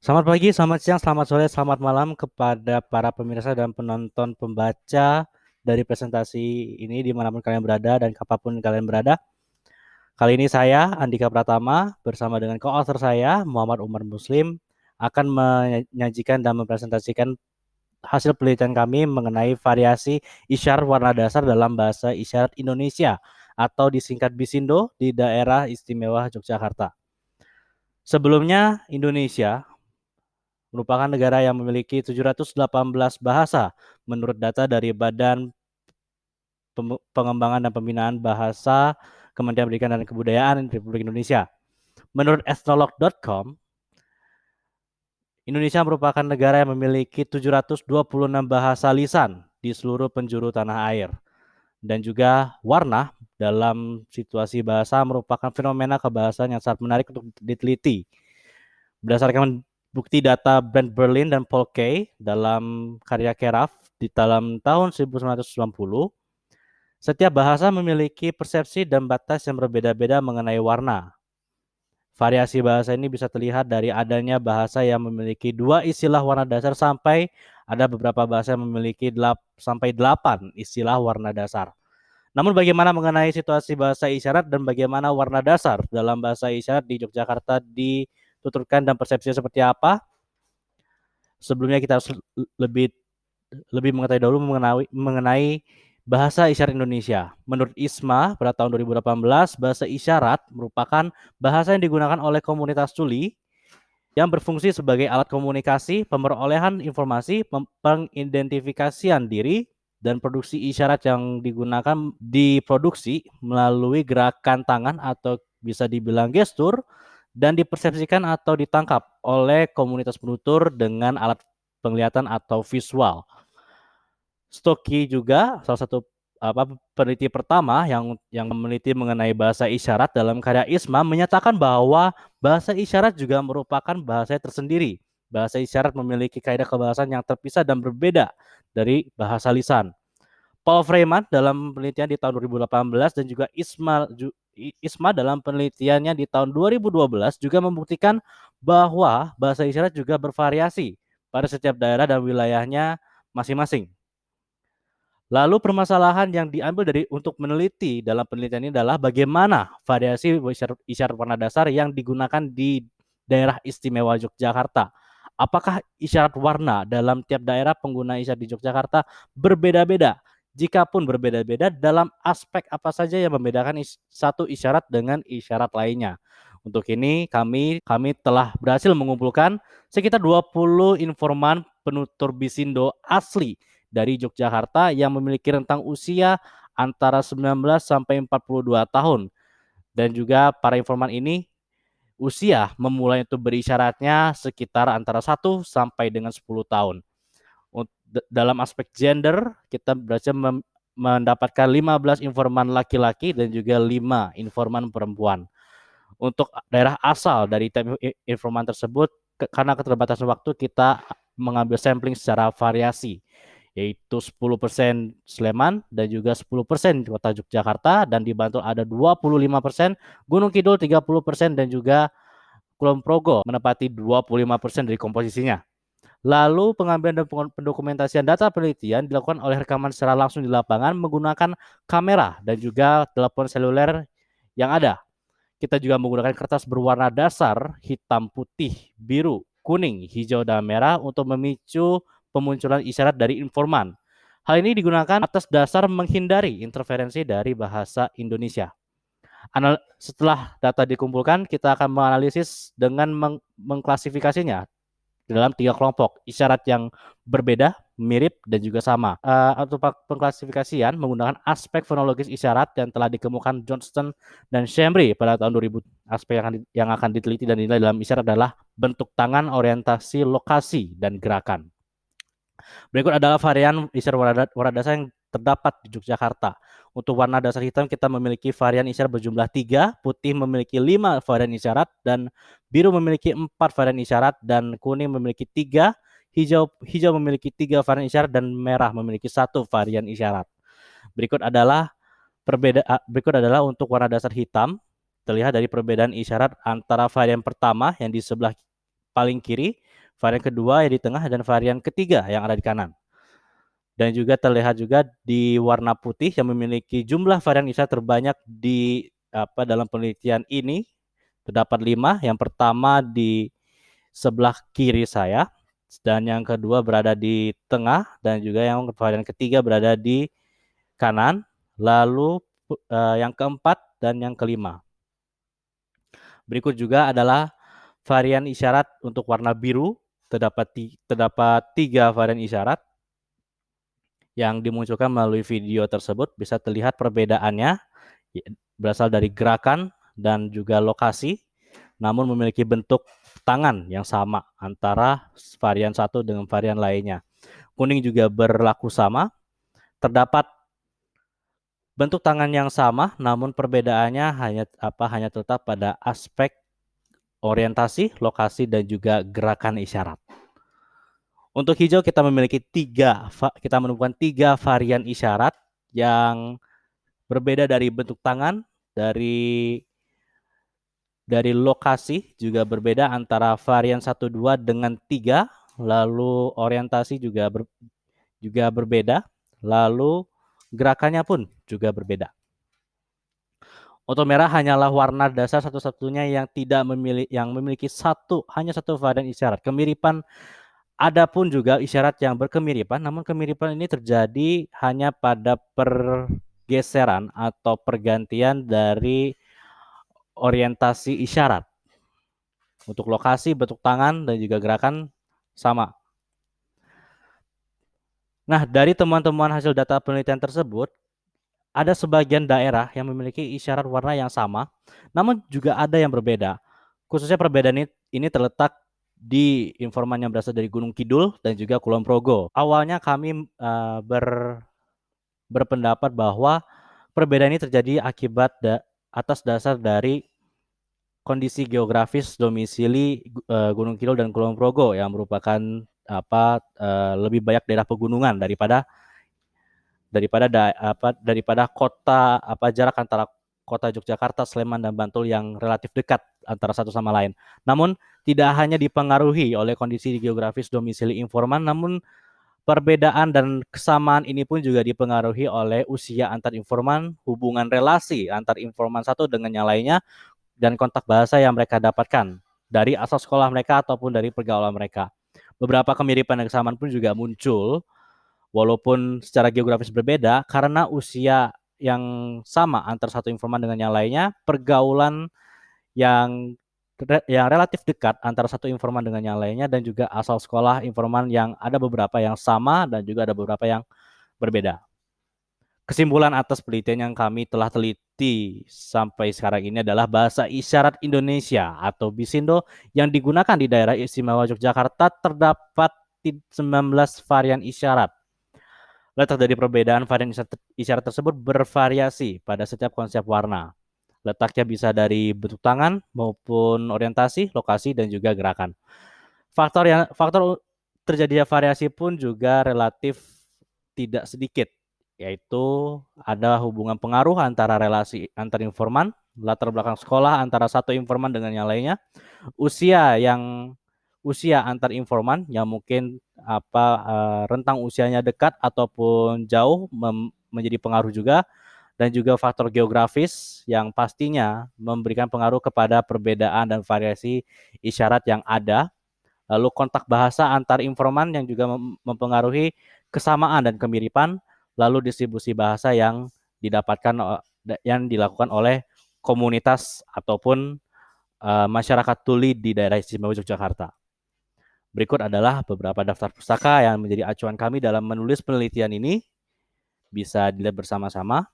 Selamat pagi, selamat siang, selamat sore, selamat malam kepada para pemirsa dan penonton pembaca dari presentasi ini dimanapun kalian berada dan kapanpun kalian berada. Kali ini saya, Andika Pratama, bersama dengan co-author saya, Muhammad Umar Muslim, akan menyajikan dan mempresentasikan hasil penelitian kami mengenai variasi isyarat warna dasar dalam bahasa isyarat Indonesia atau disingkat BISINDO di daerah istimewa Yogyakarta. Sebelumnya, Indonesia merupakan negara yang memiliki 718 bahasa menurut data dari Badan Pengembangan dan Pembinaan Bahasa Kementerian Pendidikan dan Kebudayaan Republik Indonesia. Menurut ethnologue.com, Indonesia merupakan negara yang memiliki 726 bahasa lisan di seluruh penjuru tanah air. Dan juga warna dalam situasi bahasa merupakan fenomena kebahasaan yang sangat menarik untuk diteliti. Berdasarkan bukti data Brent Berlin dan Paul Kay dalam karya Keraf di dalam tahun 1990, setiap bahasa memiliki persepsi dan batas yang berbeda-beda mengenai warna. Variasi bahasa ini bisa terlihat dari adanya bahasa yang memiliki dua istilah warna dasar sampai ada beberapa bahasa yang memiliki sampai 8 istilah warna dasar. Namun bagaimana mengenai situasi bahasa isyarat dan bagaimana warna dasar dalam bahasa isyarat di Yogyakarta dituturkan dan persepsinya seperti apa? Sebelumnya kita harus lebih lebih mengetahui dahulu mengenai bahasa isyarat Indonesia. Menurut ISMA pada tahun 2018, bahasa isyarat merupakan bahasa yang digunakan oleh komunitas tuli yang berfungsi sebagai alat komunikasi, pemerolehan informasi, pengidentifikasian diri, dan produksi isyarat yang digunakan diproduksi melalui gerakan tangan atau bisa dibilang gestur dan dipersepsikan atau ditangkap oleh komunitas penutur dengan alat penglihatan atau visual. Stocky juga salah satu peneliti pertama yang meneliti mengenai bahasa isyarat dalam karya ISMA menyatakan bahwa bahasa isyarat juga merupakan bahasa tersendiri. Bahasa isyarat memiliki kaidah kebahasaan yang terpisah dan berbeda dari bahasa lisan. Paul Freeman dalam penelitian di tahun 2018 dan juga ISMA dalam penelitiannya di tahun 2012 juga membuktikan bahwa bahasa isyarat juga bervariasi pada setiap daerah dan wilayahnya masing-masing. Lalu permasalahan yang diambil untuk meneliti dalam penelitian ini adalah bagaimana variasi isyarat warna dasar yang digunakan di daerah istimewa Yogyakarta. Apakah isyarat warna dalam tiap daerah pengguna isyarat di Yogyakarta berbeda-beda? Jikapun berbeda-beda, dalam aspek apa saja yang membedakan satu isyarat dengan isyarat lainnya? Untuk ini kami telah berhasil mengumpulkan sekitar 20 informan penutur Bisindo asli dari Yogyakarta yang memiliki rentang usia antara 19 sampai 42 tahun. Dan juga para informan ini usia memulai untuk berisyaratnya sekitar antara 1 sampai dengan 10 tahun. Dalam aspek gender, kita berhasil mendapatkan 15 informan laki-laki dan juga 5 informan perempuan. Untuk daerah asal dari informan tersebut, karena keterbatasan waktu, kita mengambil sampling secara variasi, yaitu 10% Sleman dan juga 10% kota Yogyakarta, dan di Bantul ada 25%, Gunung Kidul 30%, dan juga Kulon Progo menempati 25% dari komposisinya. Lalu pengambilan dan pendokumentasian data penelitian dilakukan oleh rekaman secara langsung di lapangan menggunakan kamera dan juga telepon seluler yang ada. Kita juga menggunakan kertas berwarna dasar hitam, putih, biru, kuning, hijau, dan merah untuk memicu pemunculan isyarat dari informan. Hal ini digunakan atas dasar menghindari interferensi dari bahasa Indonesia. Setelah data dikumpulkan, kita akan menganalisis dengan mengklasifikasinya dalam 3 kelompok isyarat yang berbeda, mirip, dan juga sama. Untuk pengklasifikasian menggunakan aspek fonologis isyarat yang telah dikemukakan Johnston dan Chambry pada tahun 2000. Aspek yang akan diteliti dan dinilai dalam isyarat adalah bentuk tangan, orientasi, lokasi, dan gerakan. Berikut adalah varian isyarat warna dasar yang terdapat di Yogyakarta. Untuk warna dasar hitam kita memiliki varian isyarat berjumlah 3, putih memiliki 5 varian isyarat, dan biru memiliki 4 varian isyarat, dan kuning memiliki 3, hijau memiliki 3 varian isyarat, dan merah memiliki 1 varian isyarat. Berikut adalah untuk warna dasar hitam. Terlihat dari perbedaan isyarat antara varian pertama yang di sebelah paling kiri varian kedua yang di tengah, dan varian ketiga yang ada di kanan. Dan juga terlihat juga di warna putih yang memiliki jumlah varian isyarat terbanyak di dalam penelitian ini. Terdapat 5. Yang pertama di sebelah kiri saya, dan yang kedua berada di tengah, dan juga yang varian ketiga berada di kanan. Lalu yang keempat dan yang kelima. Berikut juga adalah varian isyarat untuk warna biru. Terdapat 3 varian isyarat yang dimunculkan melalui video tersebut. Bisa terlihat perbedaannya berasal dari gerakan dan juga lokasi, namun memiliki bentuk tangan yang sama antara varian satu dengan varian lainnya. Kuning juga berlaku sama. Terdapat bentuk tangan yang sama, namun perbedaannya hanya terletak pada aspek orientasi, lokasi, dan juga gerakan isyarat. Untuk hijau kita menemukan 3 varian isyarat yang berbeda dari bentuk tangan, dari lokasi juga berbeda antara varian 1, 2 dengan 3, lalu orientasi juga berbeda, lalu gerakannya pun juga berbeda. Untuk merah hanyalah warna dasar satu-satunya yang memiliki hanya satu varian isyarat. Kemiripan ada pun juga isyarat yang berkemiripan, namun kemiripan ini terjadi hanya pada pergeseran atau pergantian dari orientasi isyarat. Untuk lokasi, bentuk tangan, dan juga gerakan sama. Nah, dari temuan-temuan hasil data penelitian tersebut, ada sebagian daerah yang memiliki isyarat warna yang sama, namun juga ada yang berbeda. Khususnya perbedaan ini terletak di informan yang berasal dari Gunung Kidul dan juga Kulon Progo. Awalnya kami berpendapat bahwa perbedaan ini terjadi akibat atas dasar dari kondisi geografis domisili Gunung Kidul dan Kulon Progo yang merupakan lebih banyak daerah pegunungan daripada kota jarak antara kota Yogyakarta, Sleman, dan Bantul yang relatif dekat antara satu sama lain. Namun tidak hanya dipengaruhi oleh kondisi geografis domisili informan, namun perbedaan dan kesamaan ini pun juga dipengaruhi oleh usia antar informan, hubungan relasi antar informan satu dengan yang lainnya, dan kontak bahasa yang mereka dapatkan dari asal sekolah mereka ataupun dari pergaulan mereka. Beberapa kemiripan dan kesamaan pun juga muncul walaupun secara geografis berbeda karena usia yang sama antar satu informan dengan yang lainnya, pergaulan yang relatif dekat antara satu informan dengan yang lainnya, dan juga asal sekolah informan yang ada beberapa yang sama dan juga ada beberapa yang berbeda. Kesimpulan atas penelitian yang kami telah teliti sampai sekarang ini adalah bahasa isyarat Indonesia atau Bisindo yang digunakan di daerah istimewa Yogyakarta terdapat 19 varian isyarat. Letak dari perbedaan varian isyarat tersebut bervariasi pada setiap konsep warna. Letaknya bisa dari bentuk tangan maupun orientasi, lokasi, dan juga gerakan. Faktor terjadinya variasi pun juga relatif tidak sedikit, yaitu ada hubungan pengaruh antara relasi antar informan, latar belakang sekolah antara satu informan dengan yang lainnya, usia antar informan yang mungkin rentang usianya dekat ataupun jauh menjadi pengaruh juga, dan juga faktor geografis yang pastinya memberikan pengaruh kepada perbedaan dan variasi isyarat yang ada. Lalu kontak bahasa antar informan yang juga mempengaruhi kesamaan dan kemiripan, lalu distribusi bahasa yang dilakukan oleh komunitas ataupun masyarakat tuli di daerah istimewa Yogyakarta. Berikut adalah beberapa daftar pustaka yang menjadi acuan kami dalam menulis penelitian ini. Bisa dilihat bersama-sama.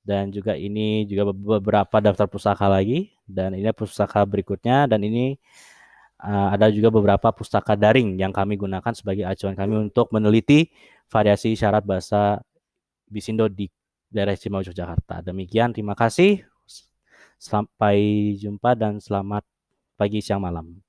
Dan juga ini juga beberapa daftar pustaka lagi. Dan ini pustaka berikutnya. Dan ini ada juga beberapa pustaka daring yang kami gunakan sebagai acuan kami untuk meneliti variasi isyarat bahasa Bisindo di daerah istimewa Yogyakarta. Demikian, terima kasih. Sampai jumpa dan selamat pagi, siang, malam.